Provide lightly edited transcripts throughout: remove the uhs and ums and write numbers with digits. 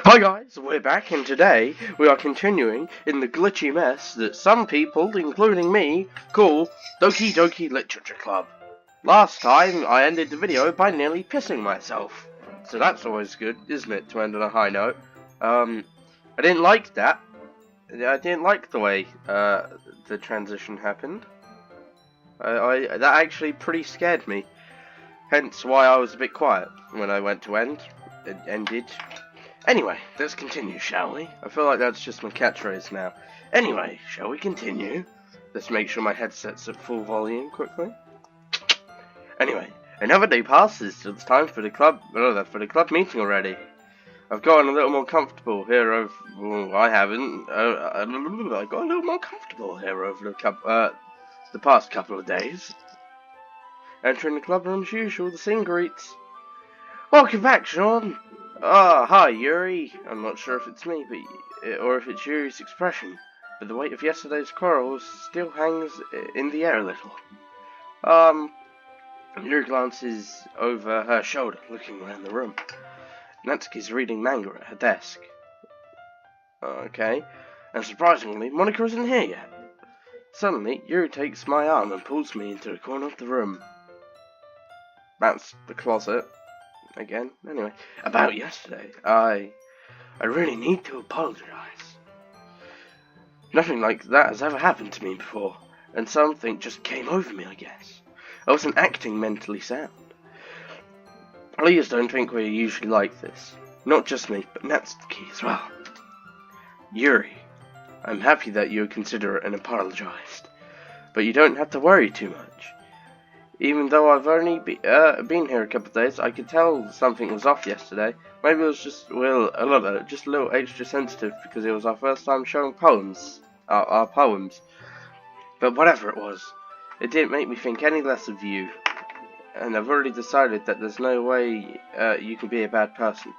Hi guys, we're back and today we are continuing in the glitchy mess that some people, including me, call Doki Literature Club. Last time I ended the video by nearly pissing myself. So that's always good, isn't it, to end on a high note. I didn't like that. I didn't like the way the transition happened. That actually pretty scared me. Hence why I was a bit quiet when I went to end. It ended. Anyway, let's continue, shall we? I feel like that's just my catchphrase now. Anyway, shall we continue? Let's make sure my headset's at full volume quickly. Anyway, another day passes till it's time for the club meeting already. I've gotten a little more comfortable here over. Well, I haven't. I got a little more comfortable here over the past couple of days. Entering the club room as usual, the scene greets. Welcome back, Sean. Hi, Yuri. I'm not sure if it's me, or if it's Yuri's expression, but the weight of yesterday's quarrel still hangs in the air a little. Yuri glances over her shoulder, looking around the room. Natsuki's reading manga at her desk. Okay, and surprisingly, Monica isn't here yet. Suddenly, Yuri takes my arm and pulls me into a corner of the room. That's the closet. Again, anyway, about yesterday, I really need to apologize. Nothing like that has ever happened to me before, and something just came over me, I guess. I wasn't acting mentally sound. Please don't think we're usually like this. Not just me, but Natsuki as well. Yuri, I'm happy that you're considerate and apologized, but you don't have to worry too much. Even though I've only been here a couple of days, I could tell something was off yesterday. Maybe it was just, just a little extra sensitive because it was our first time showing our poems. But whatever it was, it didn't make me think any less of you. And I've already decided that there's no way you can be a bad person.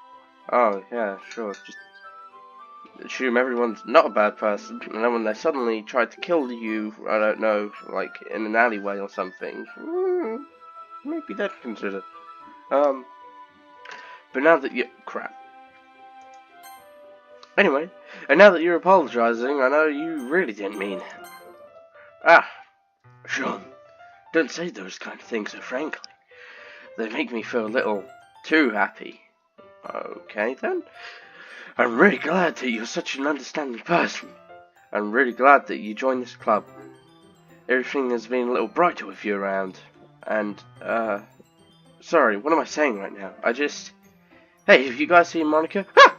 Oh, yeah, sure, just assume everyone's not a bad person, and then when they suddenly tried to kill you, I don't know, like in an alleyway or something, maybe they'd consider. But now that crap. Anyway, and now that you're apologizing, I know you really didn't mean it. Sean, don't say those kind of things so frankly. They make me feel a little too happy. Okay then. I'm really glad that you're such an understanding person. I'm really glad that you joined this club. Everything has been a little brighter with you around. And, sorry, what am I saying right now? Hey, have you guys seen Monica? Ha!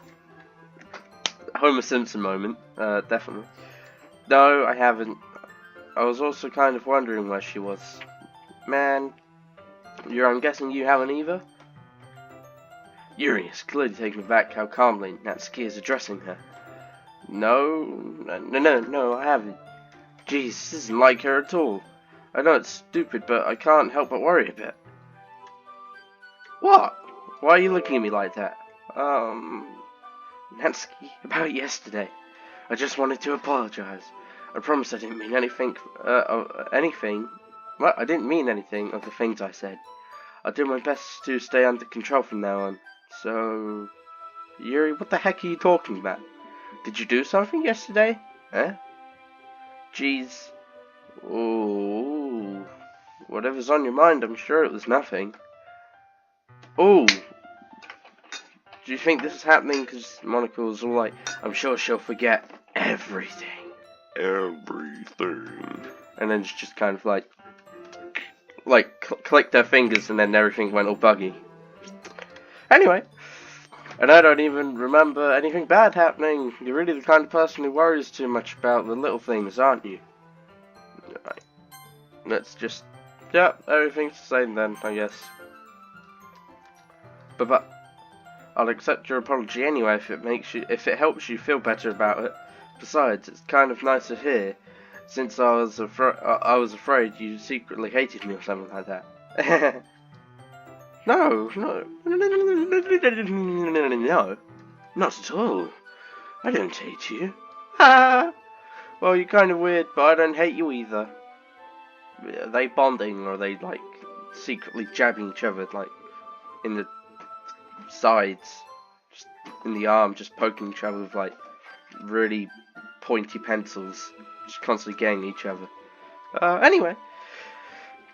Homer Simpson moment, definitely. No, I haven't. I was also kind of wondering where she was. Man, I'm guessing you haven't either? Yuri is clearly taken aback how calmly Natsuki is addressing her. No, I haven't. Jeez, this isn't like her at all. I know it's stupid, but I can't help but worry a bit. What? Why are you looking at me like that? Natsuki, about yesterday. I just wanted to apologize. I promise I didn't mean anything, Well, I didn't mean anything of the things I said. I'll do my best to stay under control from now on. So, Yuri, what the heck are you talking about? Did you do something yesterday? Eh? Jeez. Oh, whatever's on your mind, I'm sure it was nothing. Oh, do you think this is happening because Monica was all like, I'm sure she'll forget everything. Everything. And then she just kind of clicked her fingers and then everything went all buggy. Anyway, and I don't even remember anything bad happening. You're really the kind of person who worries too much about the little things, aren't you? Right. Let's just, everything's the same then, I guess. But I'll accept your apology anyway if it helps you feel better about it. Besides, it's kind of nice to hear, since I was afraid you secretly hated me or something like that. No, not at all. I don't hate you. Ha! Well, you're kind of weird, but I don't hate you either. Are they bonding, or are they, secretly jabbing each other, in the sides? Just in the arm, just poking each other with like really pointy pencils, just constantly getting each other. Anyway,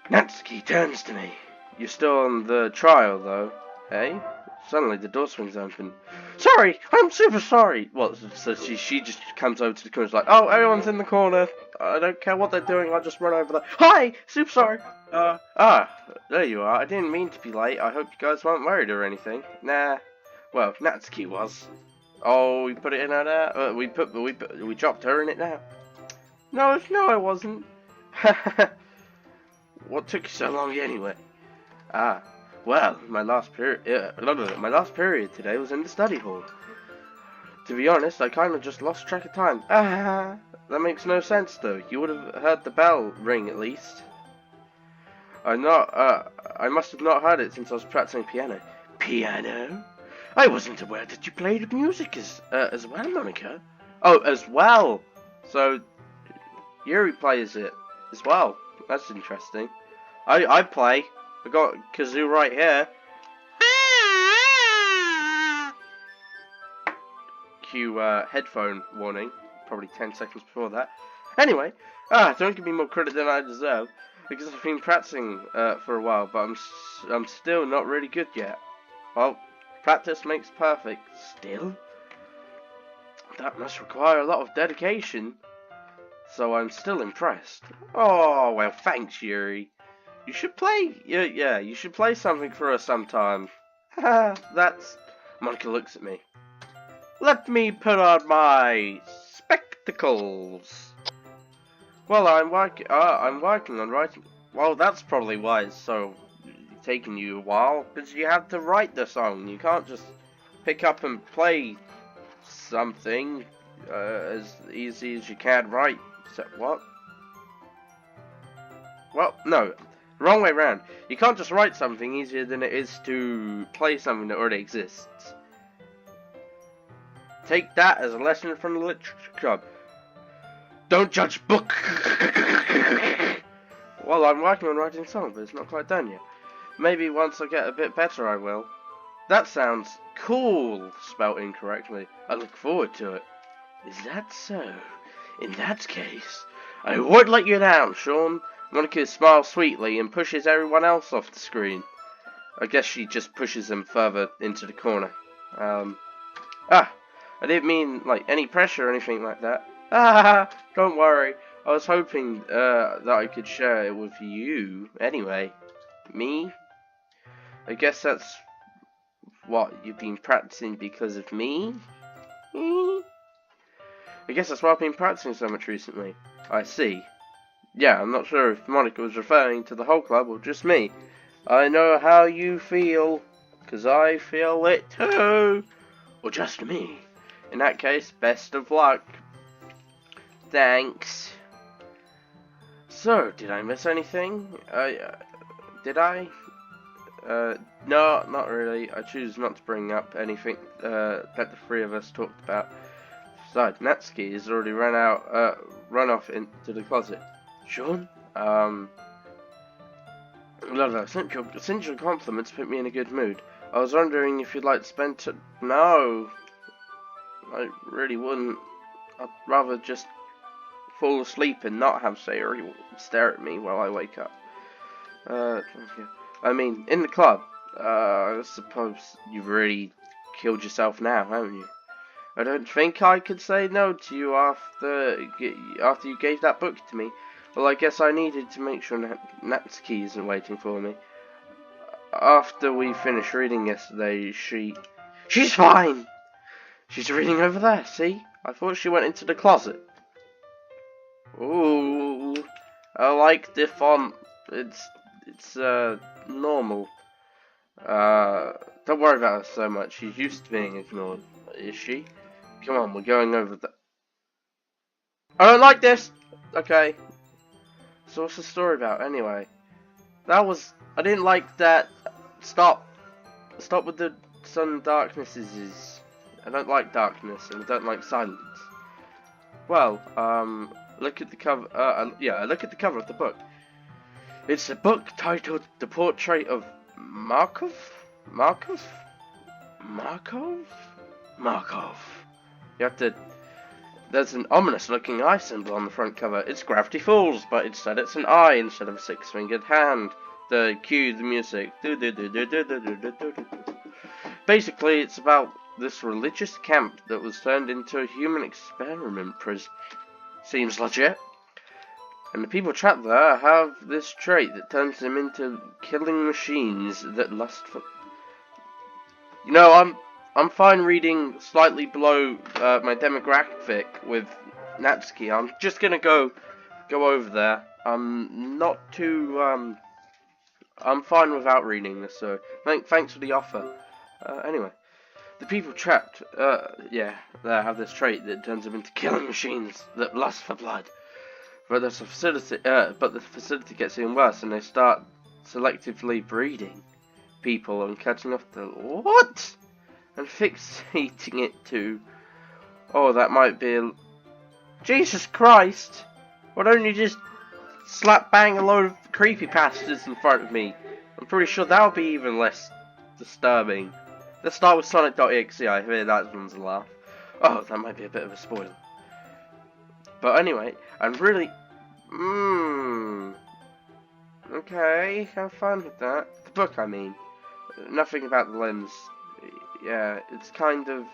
Natsuki turns to me. You're still on the trial, though, eh? Suddenly, the door swings open. Sorry, I'm super sorry. Well, so she just comes over to the corner, like, oh, everyone's in the corner. I don't care what they're doing. I'll just run over there. Hi, super sorry. There you are. I didn't mean to be late. I hope you guys weren't worried or anything. Nah. Well, Natsuki was. Oh, we put it in her there. We dropped her in it now. No, I wasn't. What took you so long anyway? Well, my last period today was in the study hall. To be honest, I kind of just lost track of time. That makes no sense though. You would have heard the bell ring at least. I must have not heard it since I was practicing piano. Piano? I wasn't aware that you played music as well, Monica. Oh, as well. So Yuri plays it as well. That's interesting. I play. I got kazoo right here. Cue headphone warning. Probably 10 seconds before that. Anyway, don't give me more credit than I deserve, because I've been practicing for a while, but I'm still not really good yet. Well, practice makes perfect. Still? That must require a lot of dedication. So I'm still impressed. Oh, well, thanks, Yuri. You should play, yeah, you should play something for us sometime. That's... Monica looks at me. Let me put on my spectacles. Well, I'm working on writing. Well, that's probably why it's so taking you a while, because you have to write the song. You can't just pick up and play something as easy as you can write. So, what? Well, no. Wrong way round. You can't just write something easier than it is to play something that already exists. Take that as a lesson from the literature club. Don't judge book. Well, I'm working on writing a song, but it's not quite done yet. Maybe once I get a bit better I will. That sounds cool, spelt incorrectly. I look forward to it. Is that so? In that case, I won't let you down, Sean. Monica smiles sweetly and pushes everyone else off the screen. I guess she just pushes them further into the corner. I didn't mean, like, any pressure or anything like that. Don't worry. I was hoping, that I could share it with you. Anyway. Me? I guess that's what you've been practicing because of me? I guess that's why I've been practicing so much recently. I see. Yeah, I'm not sure if Monica was referring to the whole club or just me. I know how you feel, 'cause I feel it too. Or just me. In that case, best of luck. Thanks. So, did I miss anything? Did I? No, not really. I choose not to bring up anything that the three of us talked about. Besides, Natsuki has already run off into the closet. Sean? Since your compliments put me in a good mood, I was wondering if you'd like to spend No, I really wouldn't. I'd rather just fall asleep and not have Sayori stare at me while I wake up. I mean, in the club. I suppose you've really killed yourself now, haven't you? I don't think I could say no to you after you gave that book to me. Well, I guess I needed to make sure Natsuki isn't waiting for me. After we finished reading yesterday, She's fine! She's reading over there, see? I thought she went into the closet. Ooh, I like the font. It's normal. Don't worry about her so much. She's used to being ignored. Is she? Come on, we're going over the... I don't like this! Okay. So what's the story about, anyway? I didn't like that... Stop with the sun and darknesses. I don't like darkness, and I don't like silence. Well, look at the cover, look at the cover of the book. It's a book titled The Portrait of Markov? Markov. You have to... There's an ominous looking eye symbol on the front cover. It's Gravity Falls, but instead it's an eye instead of a six-fingered hand. Cue the music. Basically, it's about this religious camp that was turned into a human experiment prison. Seems legit. And the people trapped there have this trait that turns them into killing machines that lust for... You know, I'm fine reading slightly below my demographic with Natsuki. I'm just gonna go over there. I'm not too I'm fine without reading this, so thanks for the offer. Anyway, the people trapped, yeah, they have this trait that turns them into killing machines that lust for blood. But the facility gets even worse, and they start selectively breeding people and cutting off the what? And fixating it to, oh, that might be a... Jesus Christ! Why don't you just slap bang a load of creepypastas in front of me? I'm pretty sure that'll be even less disturbing. Let's start with Sonic.exe. I hear that one's a laugh. Oh, that might be a bit of a spoiler. But anyway, I'm really... Okay, have fun with that. The book, I mean. Nothing about the limbs. Yeah, it's kind of...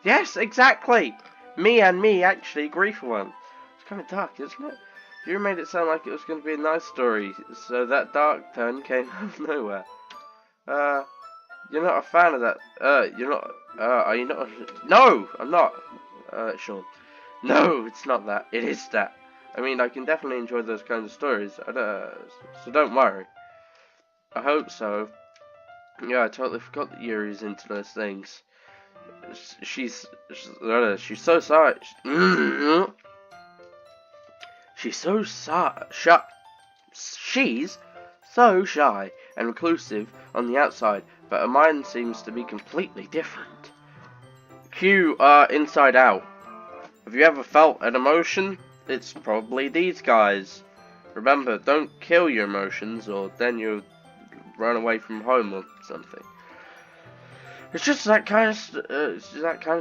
Yes, exactly! Me actually agree for one. It's kind of dark, isn't it? You made it sound like it was going to be a nice story, so that dark turn came out of nowhere. You're not a fan of that. You're not... are you not... No! I'm not. Sean. No, it's not that. It is that. I mean, I can definitely enjoy those kinds of stories. So don't worry. I hope so. Yeah, I totally forgot that Yuri's into those things. She's so sorry. She's so shy. She's so shy and reclusive on the outside, but her mind seems to be completely different. Cue Inside Out. Have you ever felt an emotion? It's probably these guys. Remember, don't kill your emotions, or then you'll run away from home or something. It's just that kind of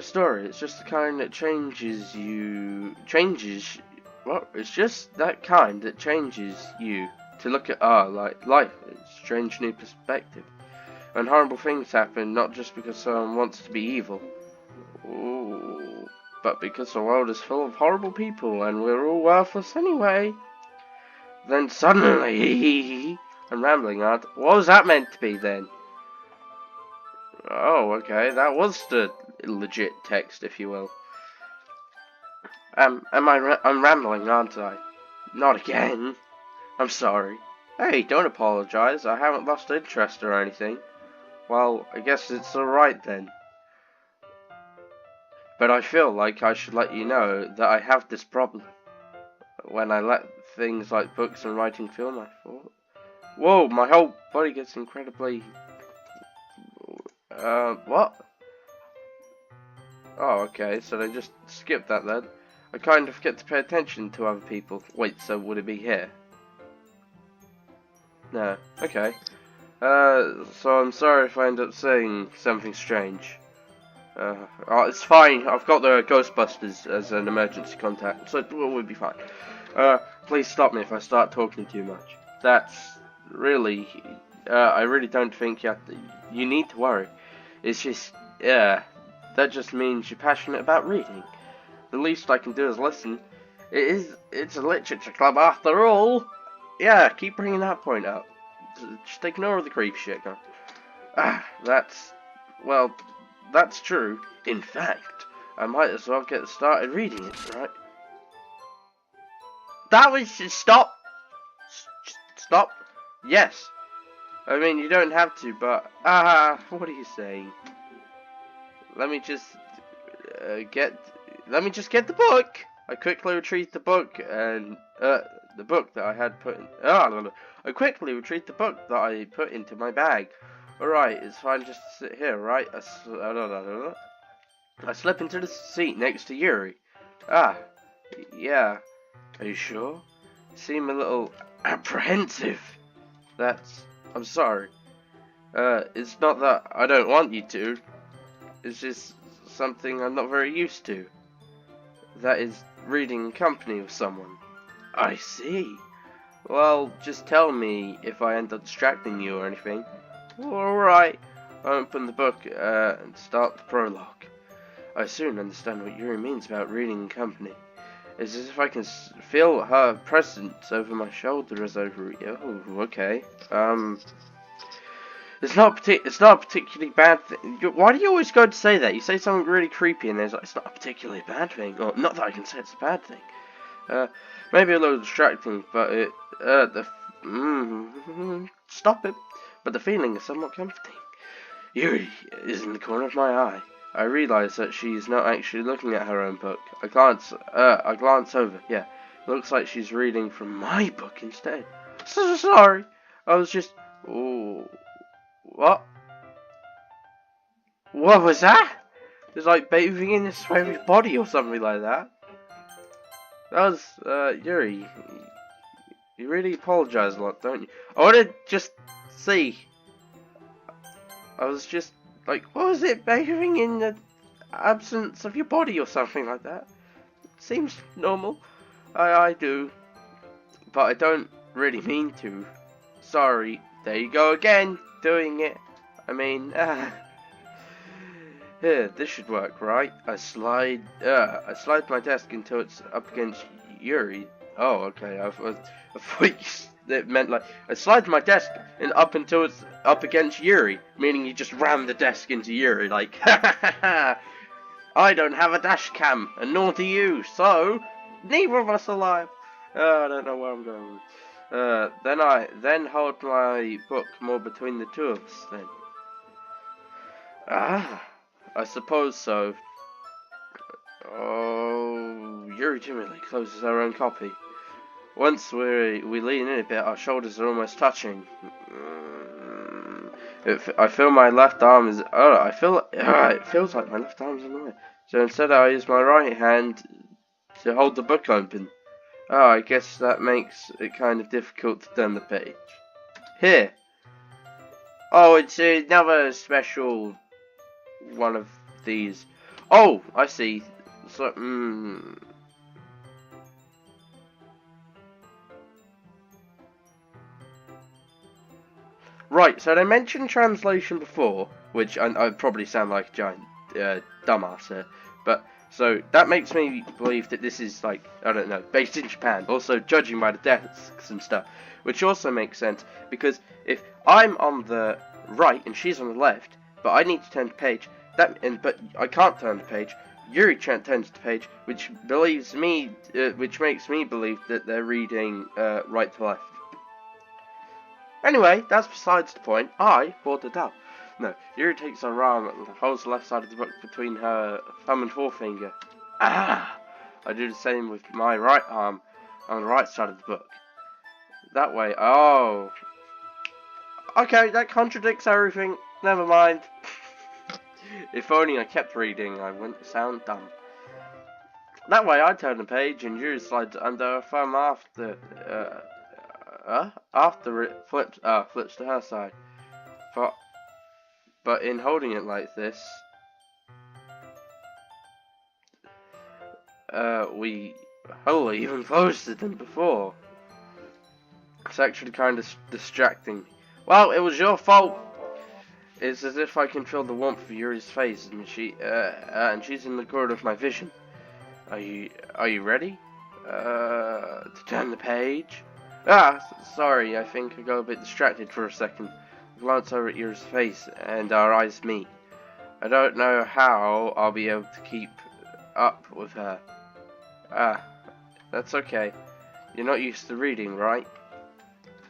story. It's just the kind that changes you. It's just that kind that changes you to look at like life. It's a strange new perspective. When horrible things happen, not just because someone wants to be evil. Ooh. But because the world is full of horrible people and we're all worthless anyway. Then suddenly, I'm rambling, aren't I? What was that meant to be then? Oh, okay, that was the legit text, if you will. I'm rambling, aren't I? Not again. I'm sorry. Hey, don't apologize. I haven't lost interest or anything. Well, I guess it's alright then. But I feel like I should let you know that I have this problem. When I let things like books and writing fill my thought. Whoa, my whole body gets incredibly... what? Oh, okay, so they just skipped that then. I kind of get to pay attention to other people. Wait, so would it be here? No, okay. So I'm sorry if I end up saying something strange. Oh, it's fine. I've got the Ghostbusters as an emergency contact, so we'll be fine. Please stop me if I start talking too much. That's really... I really don't think you need to worry. It's just... that just means you're passionate about reading. The least I can do is listen. It's a literature club after all. Yeah, keep bringing that point up. Just ignore the creep shit. That's true. In fact, I might as well get started reading it, right? That was just stop. Stop. Yes. I mean, you don't have to, but what are you saying? Let me just get the book. I quickly retrieved the book and the book that I had put in. I quickly retrieved the book that I put into my bag. Alright, it's fine just to sit here, right? I slip into the seat next to Yuri. Yeah. Are you sure? You seem a little apprehensive. I'm sorry. It's not that I don't want you to. It's just something I'm not very used to. That is reading in company with someone. I see. Well, just tell me if I end up distracting you or anything. Alright. I open the book and start the prologue. I soon understand what Yuri means about reading in company. It's as if I can feel her presence over my shoulder as I read. Oh, okay. It's not a particularly bad thing. Why do you always go to say that? You say something really creepy and there's like, it's not a particularly bad thing. Or, not that I can say it's a bad thing. Maybe a little distracting, but it, stop it. But the feeling is somewhat comforting. Yuri is in the corner of my eye. I realize that she is not actually looking at her own book. I glance over. Yeah, looks like she's reading from my book instead. So sorry. I was just. Oh, what? What was that? It's like bathing in a swimming body or something like that. That was Yuri. You really apologize a lot, don't you? I want to just see. I was just like, what was it? Bathing in the absence of your body or something like that? Seems normal. I do. But I don't really mean to. Sorry. There you go again. Doing it. I mean, here, this should work, right? I slide my desk until it's up against Yuri. Oh, okay. I thought it meant like I slide my desk and up until it's up against Yuri, meaning you just ram the desk into Yuri. Like, I don't have a dash cam, and nor do you. So neither of us are alive. I don't know where I'm going. Then hold my book more between the two of us. Then. I suppose so. Oh, Yuri timidly closes her own copy. Once we lean in a bit, our shoulders are almost touching. I feel my left arm is. It feels like my left arm is in the way. So instead, I use my right hand to hold the book open. Oh, I guess that makes it kind of difficult to turn the page. Here. Oh, it's another special one of these. Oh, I see. So, Right, so they mentioned translation before, which I probably sound like a giant dumbass here, but so that makes me believe that this is like, I don't know, based in Japan, also judging by the desks and stuff, which also makes sense, because if I'm on the right and she's on the left, but I need to turn the page, but I can't turn the page, Yuri turns the page, which makes me believe that they're reading right to left. Anyway, that's besides the point. I brought it up. No, Yuri takes her arm and holds the left side of the book between her thumb and forefinger. Ah! I do the same with my right arm on the right side of the book. That way. Oh. Okay, that contradicts everything. Never mind. If only I kept reading, I wouldn't sound dumb. That way, I turn the page and Yuri slides under her thumb after it flips to her side. But in holding it like this, we wholly even closer than before. It's actually kind of distracting. Well, it was your fault. It's as if I can feel the warmth of Yuri's face, and she's in the corner of my vision. Are you ready? To turn the page? Sorry, I think I got a bit distracted for a second. I glance over at Yuri's face, and our eyes meet. I don't know how I'll be able to keep up with her. That's okay. You're not used to reading, right?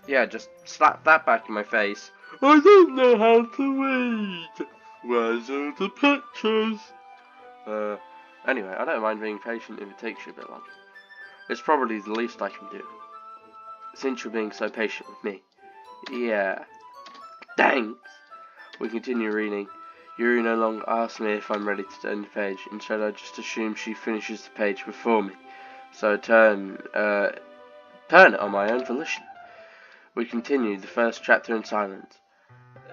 Yeah, just slap that back in my face. I don't know how to read. Where's all the pictures? Anyway, I don't mind being patient if it takes you a bit longer. It's probably the least I can do. Since you're being so patient with me. Yeah. Thanks! We continue reading. Yuri no longer asks me if I'm ready to turn the page. Instead, I just assume she finishes the page before me. So I turn it on my own volition. We continue the first chapter in silence.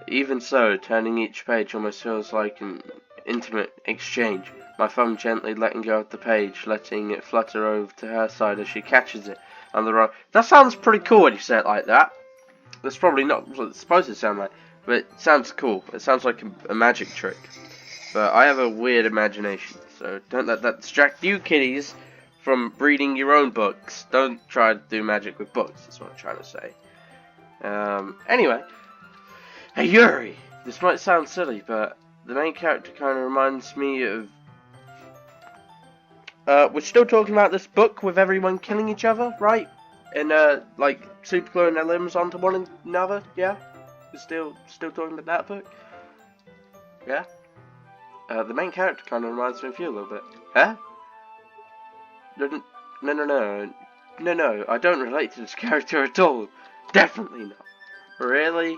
Even so, turning each page almost feels like an intimate exchange. My thumb gently letting go of the page, letting it flutter over to her side as she catches it on the roll. That sounds pretty cool when you say it like that. That's probably not what it's supposed to sound like, but it sounds cool. It sounds like a magic trick. But I have a weird imagination, so don't let that distract you kiddies from reading your own books. Don't try to do magic with books, that's what I'm trying to say. Anyway. Hey Yuri! This might sound silly, but the main character kind of reminds me of... we're still talking about this book with everyone killing each other, right? And, like, super gluing their limbs onto one another, yeah? We're still talking about that book? Yeah? The main character kind of reminds me of you a little bit. Huh? No, I don't relate to this character at all. Definitely not. Really?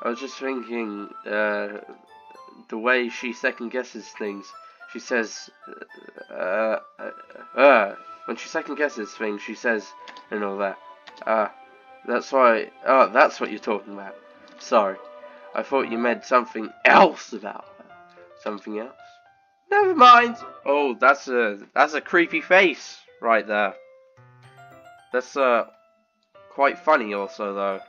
I was just thinking, the way she second guesses things. She says, when she second guesses things, she says, and all that. That's why, that's what you're talking about. Sorry. I thought you meant something else about her. Something else? Never mind. Oh, that's a creepy face right there. That's quite funny also though.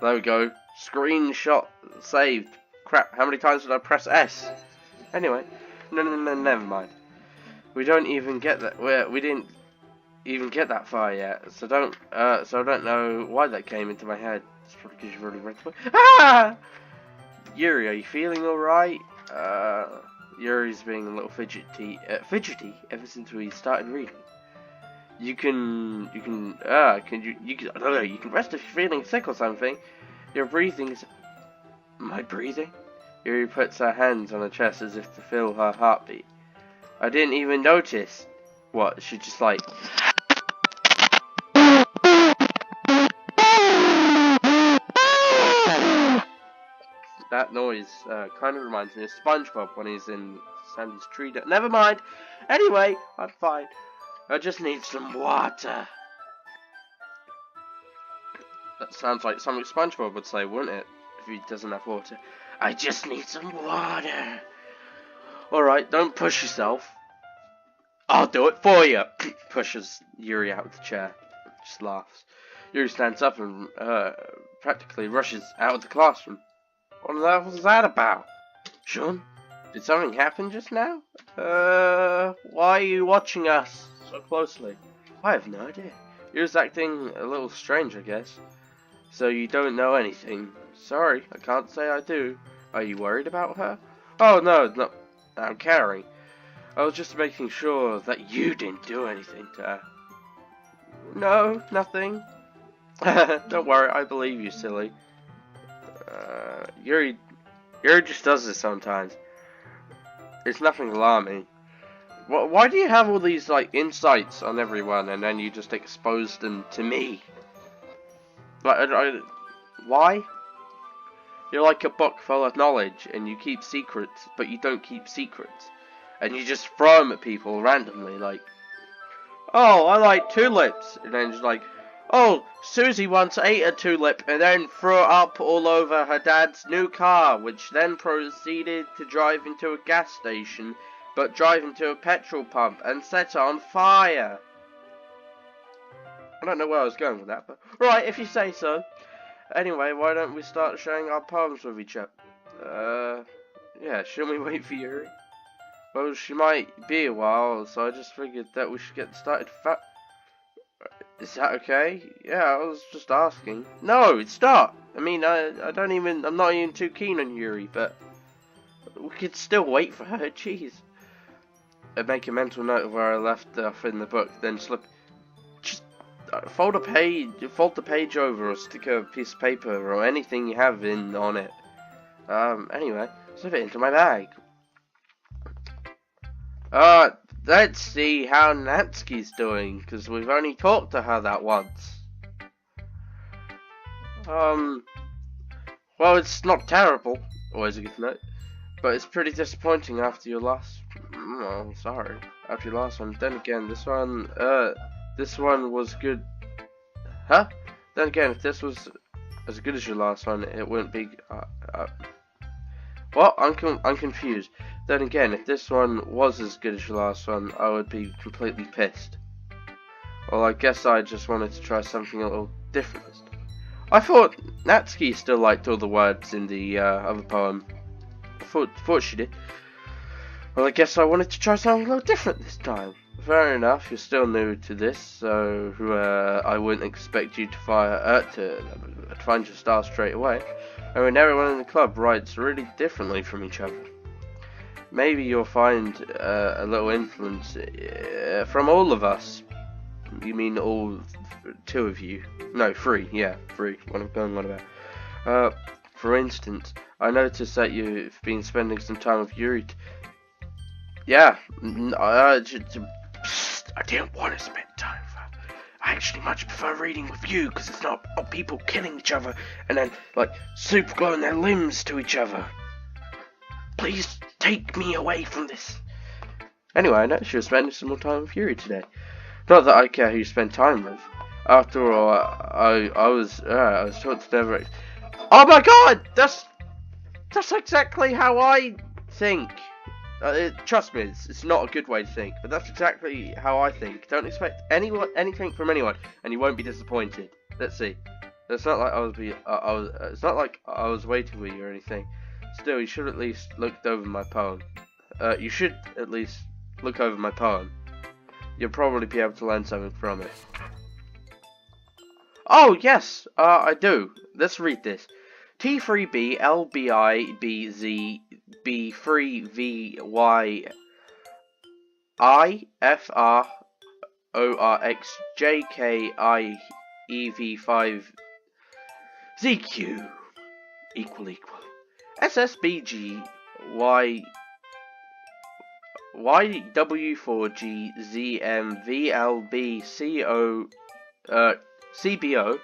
There we go. Screenshot saved. Crap, how many times did I press S? Anyway, no, never mind. We don't even get that. We didn't even get that far yet. So I don't know why that came into my head. It's probably because you've already read the book. Ah! Yuri, are you feeling alright? Yuri's being a little fidgety ever since we started reading. You can rest if you're feeling sick or something. Your breathing is... My breathing? Yuri puts her hands on her chest as if to feel her heartbeat. I didn't even notice. What, she just like... That noise kind of reminds me of SpongeBob when he's in Sandy's tree. Never mind. Anyway, I'm fine. I just need some water. That sounds like something SpongeBob would say, wouldn't it? If he doesn't have water. I just need some water. Alright, don't push yourself. I'll do it for you. Pushes Yuri out of the chair. Just laughs. Yuri stands up and practically rushes out of the classroom. What the hell was that about? Sean? Did something happen just now? Why are you watching us so closely? I have no idea. You're just acting a little strange, I guess. So you don't know anything. Sorry, I can't say I do. Are you worried about her? Oh, no, I'm caring. I was just making sure that you didn't do anything to her. No, nothing. Don't worry, I believe you, silly. Yuri just does this sometimes. It's nothing alarming. Why do you have all these like insights on everyone and then you just expose them to me? Like, why? You're like a book full of knowledge and you keep secrets, but you don't keep secrets. And you just throw them at people randomly, like, oh, I like tulips, and then just like, oh, Susie once ate a tulip and then threw it up all over her dad's new car, which then proceeded to drive into a gas station, but drive into a petrol pump and set it on fire. I don't know where I was going with that, but right, if you say so. Anyway, why don't we start sharing our poems with each other? Yeah, shouldn't we wait for Yuri? Well, she might be a while, so I just figured that we should get started Is that okay? Yeah, I was just asking. No, it's not. I mean, I'm not even too keen on Yuri, but we could still wait for her, jeez. I'd make a mental note of where I left off in the book, then just fold the page over or stick a piece of paper or anything you have on it. Anyway, slip it into my bag. Let's see how Natsuki's doing, because we've only talked to her that once. Well, it's not terrible, always a good note, but it's pretty disappointing after your last, sorry, after your last one. Then again, this one was good, huh? Then again, if this was as good as your last one, it wouldn't be, What? I'm confused. Then again, if this one was as good as the last one, I would be completely pissed. Well, I guess I just wanted to try something a little different this time. I thought Natsuki still liked all the words in the other poem. I thought she did. Well, I guess I wanted to try something a little different this time. Fair enough, you're still new to this, so I wouldn't expect you to find your style straight away. And when everyone in the club writes really differently from each other, maybe you'll find a little influence from all of us. You mean all two of you? No, three. Yeah, three. What I'm going on about. For instance, I noticed that you've been spending some time with Yuri. Yeah, I didn't want to spend time with her. I actually much prefer reading with you because it's not people killing each other and then like super gluing their limbs to each other. Please take me away from this. Anyway, I noticed you were spending some more time with Yuri today. Not that I care who you spend time with. After all, I was taught to never. Oh my God! That's exactly how I think. Trust me, it's not a good way to think, but that's exactly how I think. Don't expect anything from anyone, and you won't be disappointed. Let's see. It's not like it's not like I was waiting with you or anything. Still, you should at least look over my poem. You should at least look over my poem. You'll probably be able to learn something from it. Oh yes, I do. Let's read this. T3B LBI BZ B3VY IFR ORX JKI EV5 ZQ equal SSBG YW4G ZM VLB CO CBO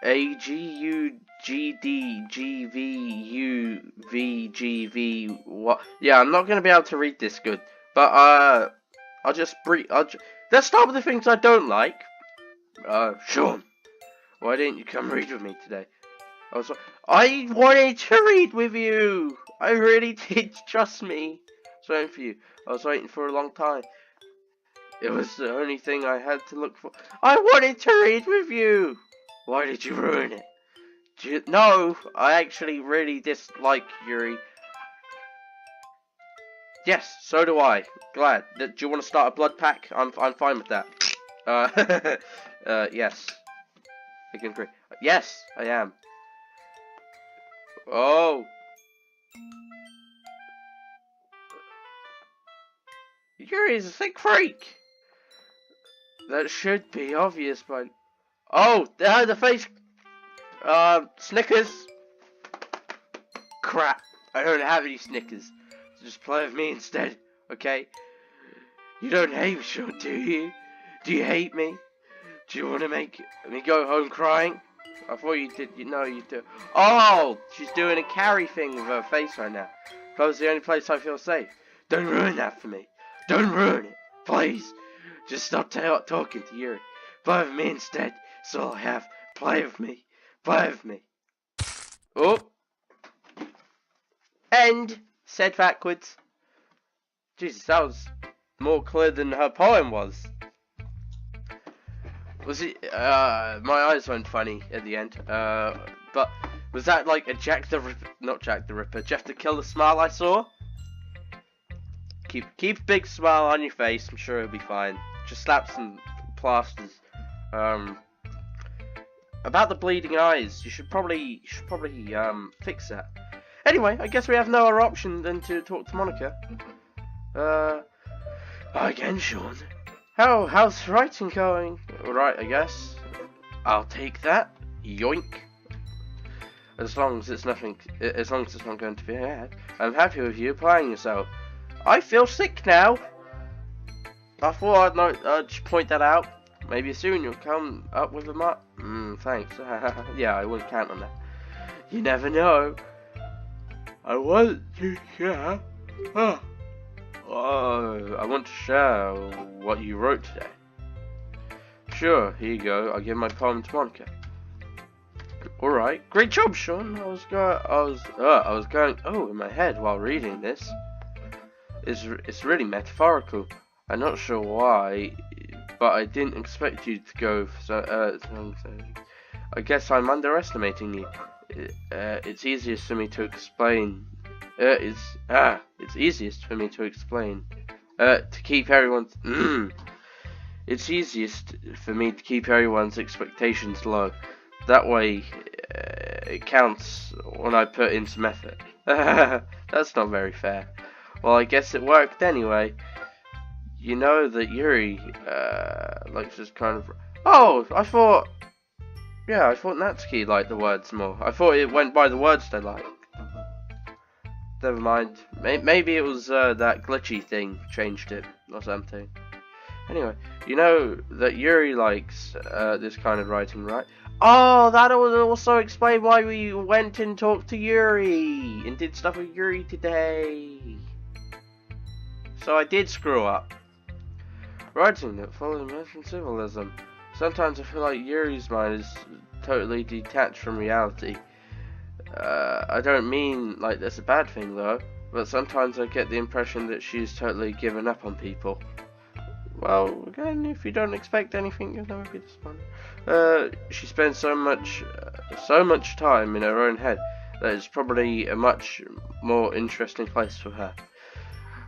AGUGDGVUVGV. What? Yeah, I'm not gonna be able to read this good, but let's start with the things I don't like. Sean, why didn't you come read with me today? I wanted to read with you. I really did. Trust me. I was waiting for you. I was waiting for a long time. It was the only thing I had to look for. I wanted to read with you. Why did you ruin it? No, I actually really dislike Yuri. Yes, so do I. Glad. Do you want to start a blood pack? I'm fine with that. Yes. I can agree. Yes, I am. Oh. Yuri is a sick freak. That should be obvious by... Oh, the face... Snickers. Crap. I don't have any Snickers. So just play with me instead, okay? You don't hate me, Sean, do you? Do you hate me? Do you want to make me go home crying? I thought you did. You know you do. Oh, she's doing a carry thing with her face right now. Clove's the only place I feel safe. Don't ruin that for me. Don't ruin it, please. Just stop talking to Yuri. Play with me instead. That's all I have. Play with me. Play with me. Oh. End. Said backwards. Jesus, that was more clear than her poem was. Was it? My eyes went funny at the end. But was that like a Jack the Ripper? Not Jack the Ripper. Jeff the Killer smile I saw? Keep a big smile on your face. I'm sure it'll be fine. Just slap some plasters. About the bleeding eyes, you should probably fix that. Anyway, I guess we have no other option than to talk to Monica. Again, Sean. How's writing going? Alright, I guess. I'll take that. Yoink. As long as it's not going to be bad. I'm happy with you applying yourself. I feel sick now. I thought I'd just point that out. Maybe soon you'll come up with a mark. Thanks. Yeah, I wouldn't count on that. You never know. I want to share. I want to share what you wrote today. Sure, here you go. I'll give my poem to Monica. Alright, great job, Sean. I was going in my head while reading this. It's really metaphorical. I'm not sure why, but I didn't expect you to go for so, I guess I'm underestimating you. It's easiest for me to explain. It's easiest for me to explain. To keep everyone's. It's easiest for me to keep everyone's expectations low. That way, it counts when I put in some effort. That's not very fair. Well, I guess it worked anyway. You know that Yuri likes this kind of. Oh, I thought Natsuki liked the words more. I thought it went by the words they liked. Never mind. Maybe it was that glitchy thing changed it or something. Anyway, you know that Yuri likes this kind of writing, right? Oh, that would also explain why we went and talked to Yuri and did stuff with Yuri today. So I did screw up. Writing that follows American symbolism. Sometimes I feel like Yuri's mind is totally detached from reality. I don't mean like that's a bad thing though, but sometimes I get the impression that she's totally given up on people. Well, again, if you don't expect anything, you'll never be disappointed. She spends so much time in her own head that it's probably a much more interesting place for her.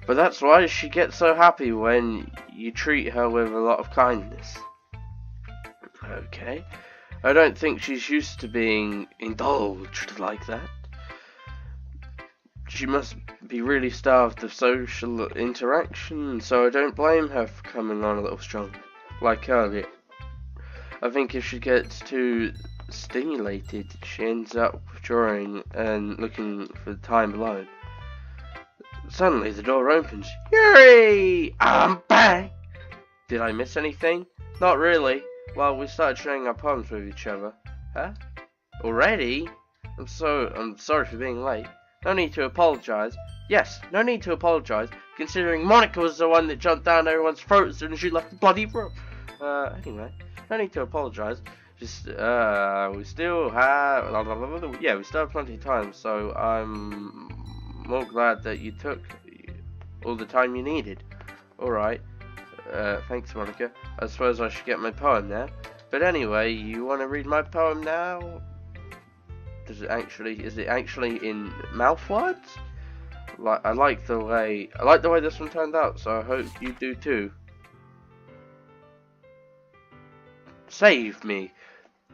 But that's why she gets so happy when you treat her with a lot of kindness. Okay. I don't think she's used to being indulged like that. She must be really starved of social interaction, so I don't blame her for coming on a little strong, like earlier. I think if she gets too stimulated, she ends up withdrawing and looking for time alone. Suddenly the door opens. Yuri! I'm back! Did I miss anything? Not really. Well, we started sharing our poems with each other. Huh? Already? I'm sorry for being late. No need to apologize. Yes, no need to apologize, considering Monica was the one that jumped down everyone's throats as soon as she left the bloody room. Anyway, no need to apologize. Just, we still have, we still have plenty of time, so I'm more glad that you took all the time you needed. Alright, thanks Monica. I suppose I should get my poem now. But anyway, you want to read my poem now? Is it actually in mouth words? I like the way this one turned out, so I hope you do too. Save me.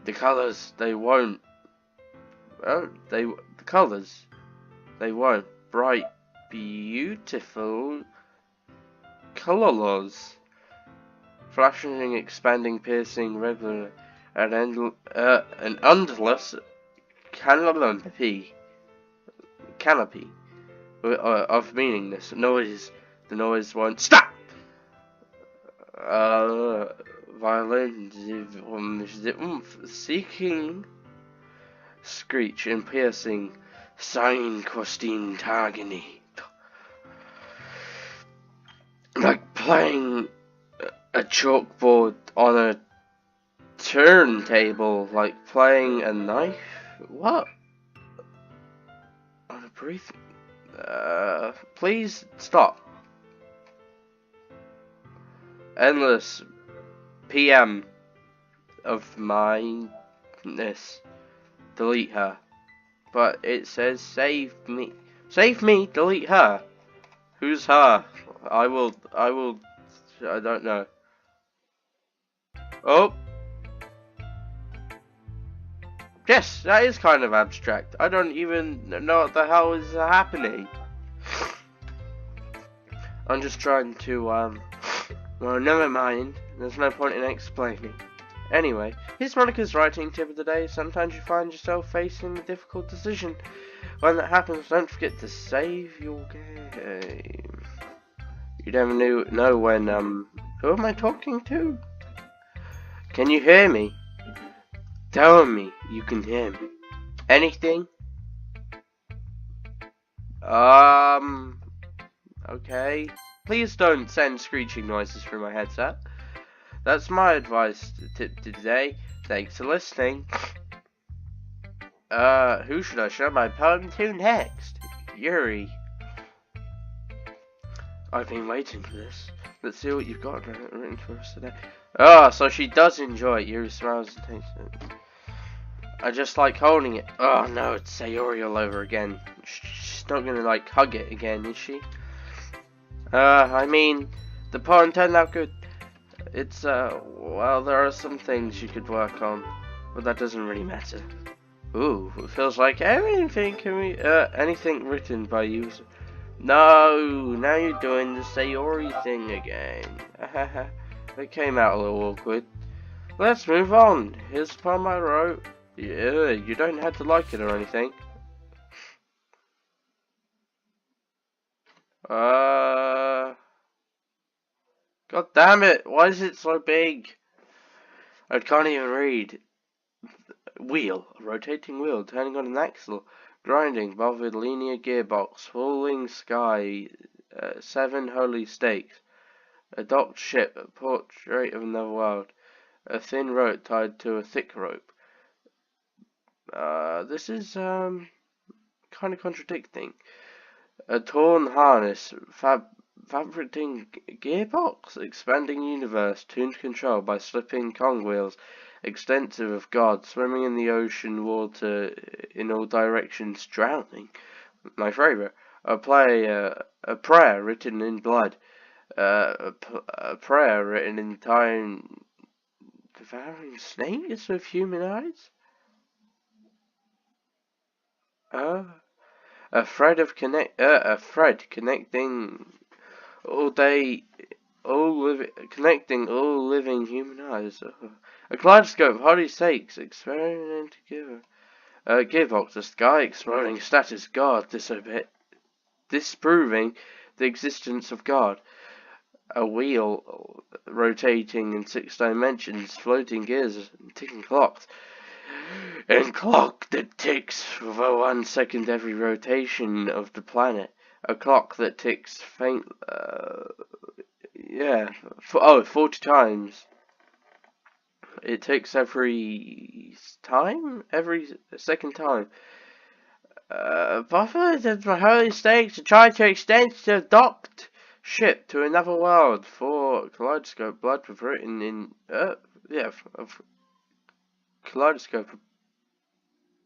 The colours, they won't. The colours, they won't. Bright, beautiful colours. Flashing, expanding, piercing, regular, and an endless canopy of meaningless noise. The noise won't stop. Violin, seeking, screech and piercing, sign Christine Targany. Like playing a chalkboard on a turntable, like playing a knife. What? On a breathing. Please stop. Endless PM of mindness. Delete her. But it says save me. Save me, delete her. Who's her? I don't know. Oh. Yes, that is kind of abstract. I don't even know what the hell is happening. I'm just trying to, well, never mind. There's no point in explaining. Anyway, here's Monica's writing tip of the day. Sometimes you find yourself facing a difficult decision. When that happens, don't forget to save your game. You never know when, who am I talking to? Can you hear me? Tell me you can hear me. Anything? Okay. Please don't send screeching noises through my headset. That's my advice tip today. Thanks for listening. Who should I show my poem to next? Yuri. I've been waiting for this. Let's see what you've got written for us today. Oh, so she does enjoy it. Yuri smiles and takes it. I just like holding it. Oh no, it's Sayori all over again. She's not gonna like hug it again, is she? I mean, the poem turned out good. It's, well, there are some things you could work on, but that doesn't really matter. Ooh, it feels like anything written by you. No, now you're doing the Sayori thing again. It came out a little awkward. Let's move on. Here's the poem I wrote. Yeah, you don't have to like it or anything. God damn it, why is it so big? I can't even read. Wheel, a rotating wheel, turning on an axle, grinding, bothered linear gearbox, falling sky, 7 holy stakes, a docked ship, a portrait of another world, a thin rope tied to a thick rope. This is, kind of contradicting. A torn harness, fabricating gearbox, expanding universe, tuned control by slipping cogwheels, extensive of God, swimming in the ocean water in all directions, drowning. My favourite. A prayer written in blood. A prayer written in time. Devouring snakes with human eyes? A thread connecting all day, connecting all living human eyes. A kaleidoscope, holy sakes, experimenting together. Gearbox, the sky exploding status, God, disproving the existence of God. A wheel rotating in 6 dimensions, floating gears, ticking clocks. And clock that ticks for 1 second every rotation of the planet. A clock that ticks 40 times. It ticks every second time. Buffett and the holy stakes to try to extend the docked ship to another world. For kaleidoscope blood was written in kaleidoscope of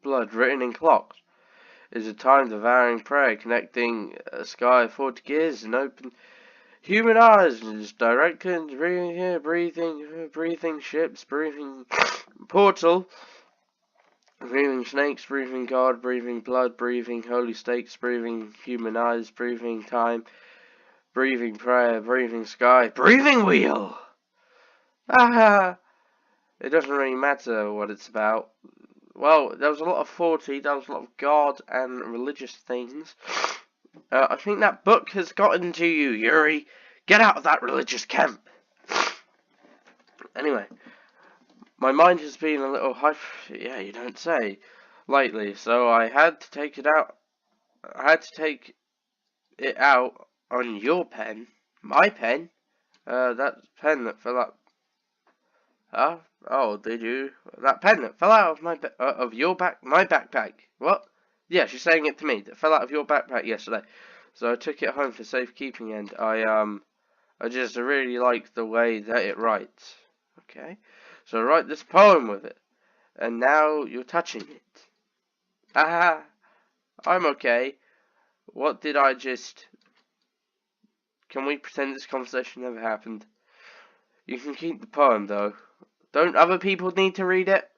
blood written in clocks is a time-devouring prayer connecting a sky of 40 gears and open human eyes and is directed breathing here, breathing ships, breathing portal, breathing snakes, breathing God, breathing blood, breathing holy stakes, breathing human eyes, breathing time, breathing prayer, breathing sky, breathing wheel. It doesn't really matter what it's about. Well, there was a lot of 40, there was a lot of God and religious things. I think that book has gotten to you, Yuri. Get out of that religious camp. Anyway, my mind has been a little yeah, you don't say, lately, so I had to take it out. I had to take it out on your pen. My pen. That pen that fell out. Huh? Oh, did you? That pen that fell out of my my backpack. What? Yeah, she's saying it to me. That fell out of your backpack yesterday. So I took it home for safekeeping, and I just really like the way that it writes. Okay, so I write this poem with it, and now you're touching it. Ah, I'm okay. What did I just? Can we pretend this conversation never happened? You can keep the poem though. Don't other people need to read it?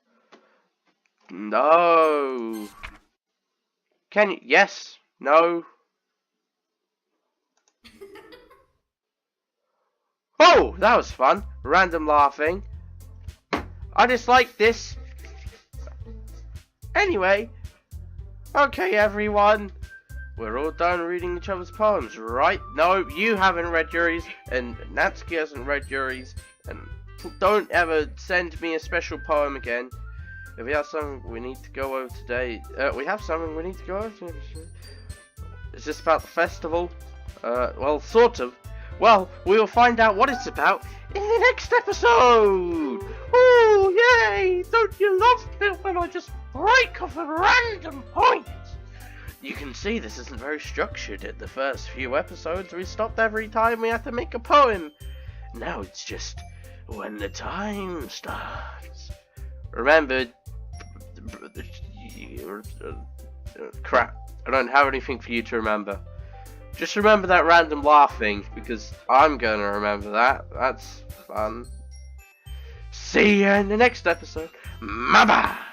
No. Can you? Yes. No. Oh, that was fun. Random laughing. I just like this. Anyway. Okay, everyone. We're all done reading each other's poems, right? No, you haven't read Yuri's, and Natsuki hasn't read Yuri's, and don't ever send me a special poem again. If we have something we need to go over today, we have something we need to go over. Is this about the festival? Well, sort of. Well, we will find out what it's about in the next episode! Oh, yay! Don't you love it when I just break off at random points? You can see this isn't very structured. At the first few episodes, we stopped every time we had to make a poem. Now it's just when the time starts. Remember, crap, I don't have anything for you to remember. Just remember that random laughing, because I'm gonna remember that. That's fun. See you in the next episode. Bye-bye!